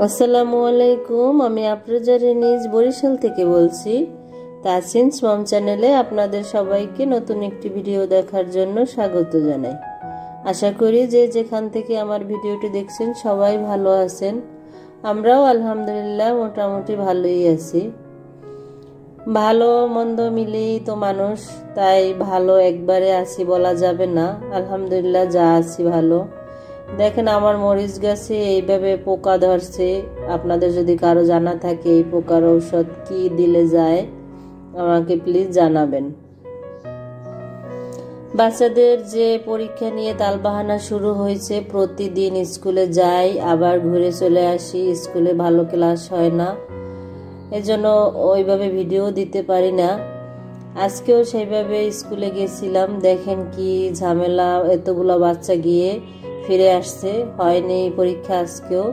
আসসালামু আলাইকুম। আমি আফরোজা রেনিজ বরিশাল থেকে বলছি। তাসিনস মম চ্যানেলে আপনাদের সবাইকে নতুন একটি ভিডিও দেখার জন্য স্বাগত জানাই। আশা করি যে যেখান থেকে আমার ভিডিওটি দেখছেন সবাই ভালো আছেন। আমরাও আলহামদুলিল্লাহ মোটামুটি ভালোই আছি। ভালো মন্দ মিলেই তো মানুষ, তাই ভালো একবারে আছি বলা যাবে না। আলহামদুলিল্লাহ যা আছি ভালো। দেখেন আমার মরিচ গাছে এইভাবে পোকা ধরছে। আপনাদের যদি কারো জানা থাকে এই পোকার ঔষধ কি দিলে যায় আমাকে প্লিজ জানাবেন। বাচ্চাদের যে পরীক্ষা নিয়ে তালবাহানা শুরু হয়েছে, প্রতিদিন স্কুলে যাই আবার ঘুরে চলে আসি, স্কুলে ভালো ক্লাস হয় না, এজন্য ওইভাবে ভিডিও দিতে পারি না। আজকেও সেইভাবে স্কুলে গেছিলাম, দেখেন কি ঝামেলা, এতগুলো বাচ্চা গিয়ে ফিরে আসছে, হয়নি পরীক্ষা আজকেও।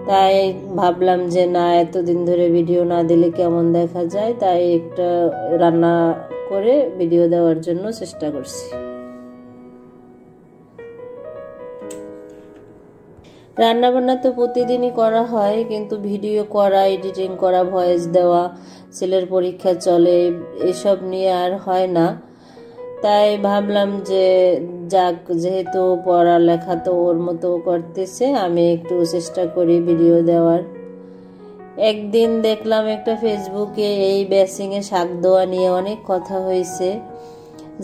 তাই ভাবলাম যে না, এতদিন ধরে ভিডিও না দিলে কেমন দেখা যায়, তাই একটা রান্না করে ভিডিও দেওয়ার জন্য চেষ্টা করছি। রান্না বান্না তো প্রতিদিনই করা হয়, কিন্তু ভিডিও করা, এডিটিং করা, ভয়েস দেওয়া, ছেলের পরীক্ষা চলে, এসব নিয়ে আর হয় না। তাই ভাবলাম যে যাক, যেহেতু পড়ালেখা তো ওর মতো করতেছে, আমি একটু চেষ্টা করি ভিডিও দেওয়ার। একদিন দেখলাম একটা ফেসবুকে এই বেসিংয়ে শাক দেওয়া নিয়ে অনেক কথা হয়েছে।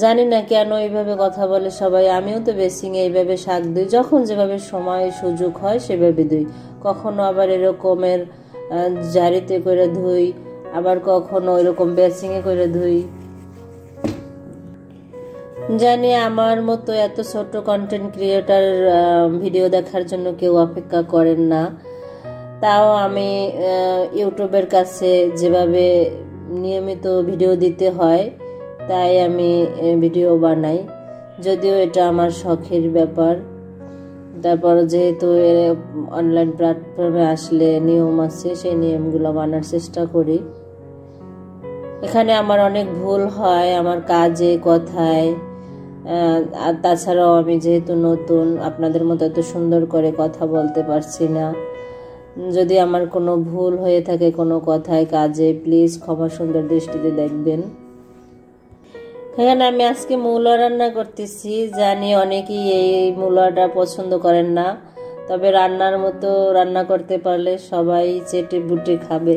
জানি না কেন এইভাবে কথা বলে সবাই। আমিও তো বেসিংয়ে এইভাবে শাক দিই, যখন যেভাবে সময় সুযোগ হয় সেভাবে দিই। কখনো আবার এরকমের ঝাড়িতে করে ধুই, আবার কখনো এরকম বেসিংয়ে করে ধুই। জানি আমার মতো এত ছোট কন্টেন্ট ক্রিয়েটার ভিডিও দেখার জন্য কেউ অপেক্ষা করেন না। তাও আমি ইউটিউবের কাছে যেভাবে নিয়মিত ভিডিও দিতে হয় তাই আমি ভিডিও বানাই, যদিও এটা আমার শখের ব্যাপার। তারপর যেহেতু অনলাইন প্ল্যাটফর্মে আসলে নিয়ম আছে, সেই নিয়মগুলো মানার চেষ্টা করি। এখানে আমার অনেক ভুল হয় আমার কাজে, কথায়, আর তাছাড়াও আমি যেহেতু নতুন, আপনাদের মতো এত সুন্দর করে কথা বলতে পারছি না। যদি আমার কোনো ভুল হয়ে থাকে কোনো কথায়, কাজে, প্লিজ ক্ষমা সুন্দর দৃষ্টিতে দেখবেন। এখানে আমি আজকে মূলা রান্না করতেছি। জানি অনেকেই এই মূলাটা পছন্দ করেন না, তবে রান্নার মতো রান্না করতে পারলে সবাই চেটে বুটে খাবে।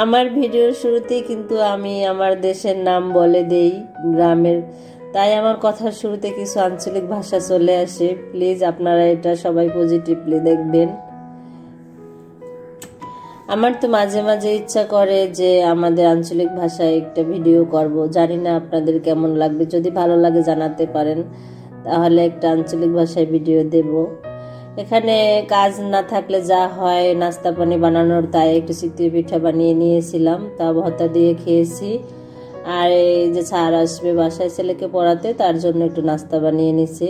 আমার ভিডিওর শুরুতেই কিন্তু আমি আমার দেশের নাম বলে দেই, গ্রামের, তাই আমার কথার শুরুতে কিছু আঞ্চলিক ভাষা চলে আসে। প্লিজ আপনারা এটা সবাই পজিটিভলি দেখবেন। আমার তো মাঝে মাঝে ইচ্ছা করে যে আমাদের আঞ্চলিক ভাষায় একটা ভিডিও করব। জানি না আপনাদের কেমন লাগবে, যদি ভালো লাগে জানাতে পারেন, তাহলে একটা আঞ্চলিক ভাষায় ভিডিও দেব। এখানে কাজ না থাকলে যা হয় নাস্তা পানি বানানোর, তাই একটু চিতই পিঠা বানিয়ে নিয়েছিলাম, তা ভর্তা দিয়ে খেয়েছি। আর এই যে স্যার আসবে বাসায় ছেলেকে পড়াতে, তার জন্য একটু নাস্তা বানিয়ে নিছি।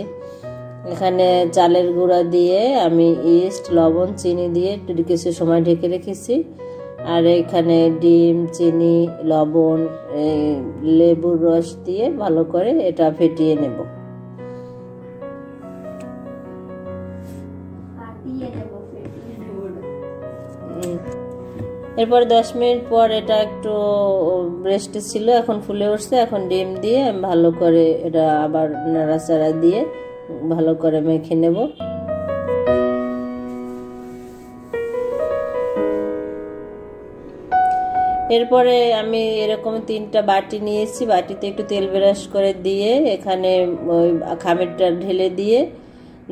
এখানে চালের গুঁড়া দিয়ে আমি ইস্ট, লবণ, চিনি দিয়ে একটু কিছু সময় ঢেকে রেখেছি। আর এখানে ডিম, চিনি, লবণ, লেবুর রস দিয়ে ভালো করে এটা ফেটিয়ে নেব। এরপর 10 মিনিট পর এটা একটু রেস্টে ছিল, এখন ফুলে উঠছে। এখন ডিম দিয়ে আমি ভালো করে এটা আবার নাড়াচাড়া দিয়ে ভালো করে মেখে নেব। এরপরে আমি এরকম 3টা বাটি নিয়েছি, বাটিতে একটু তেল ব্রাশ করে দিয়ে এখানে ওই খামিরটা ঢেলে দিয়ে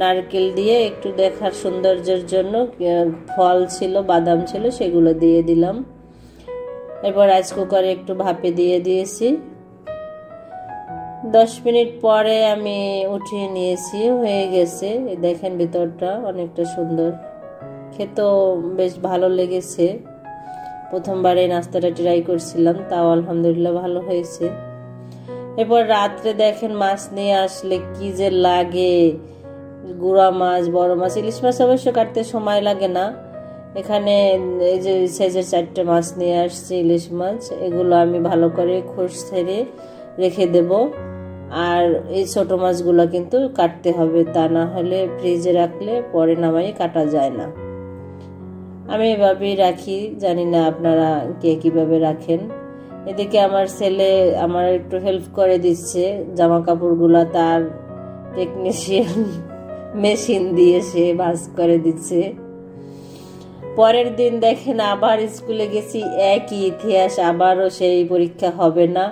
নারকেল দিয়ে একটু দেখার সৌন্দর্যের জন্য ফল ছিল, বাদাম ছিল, সেগুলো দিয়ে দিলাম। এরপর রাইস কুকারে একটু ভাপে দিয়ে দিয়েছি। 10 মিনিট পরে আমি উঠিয়ে নিয়েছি, হয়ে গেছে। দেখেন ভিতরটা অনেকটা সুন্দর, খেতেও বেশ ভালো লেগেছে। প্রথমবার এই নাস্তাটা ট্রাই করছিলাম, তাও আলহামদুলিল্লাহ ভালো হয়েছে। এরপর রাত্রে দেখেন মাছ নিয়ে আসলে কি যে লাগে, গুড়া মাছ, বড় মাছ, ইলিশ মাছ অবশ্য কাটতে সময় লাগে না। এখানে এই যে সাইজের 4টে মাছ নিয়ে আসছি, ইলিশ মাছ, এগুলো আমি ভালো করে খোস ছেড়ে রেখে দেব। আর এই ছোট মাছগুলো কিন্তু কাটতে হবে, তা না হলে ফ্রিজে রাখলে পরে নামাই কাটা যায় না। আমি এভাবেই রাখি, জানি না আপনারা কে কিভাবে রাখেন। এদিকে আমার ছেলে আমার একটু হেল্প করে দিচ্ছে, জামা কাপড়গুলা তার টেকনিশিয়ান মেশিন দিয়ে সে ভাঁজ করে দিচ্ছে। পরের দিন দেখেন আবার স্কুলে গেছি, একই ইতিহাস, আবারও সেই পরীক্ষা হবে না।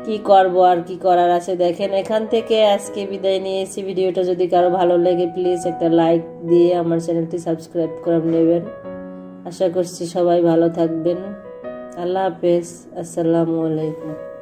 কি করব আর কি করার আছে। দেখেন এখান থেকে আজকে বিদায় নিয়েছি। ভিডিওটা যদি কারো ভালো লাগে প্লিজ একটা লাইক দিয়ে আমার চ্যানেলটি সাবস্ক্রাইব করে নেবেন। আশা করছি সবাই ভালো থাকবেন। আল্লাহ হাফেজ, আসসালামু আলাইকুম।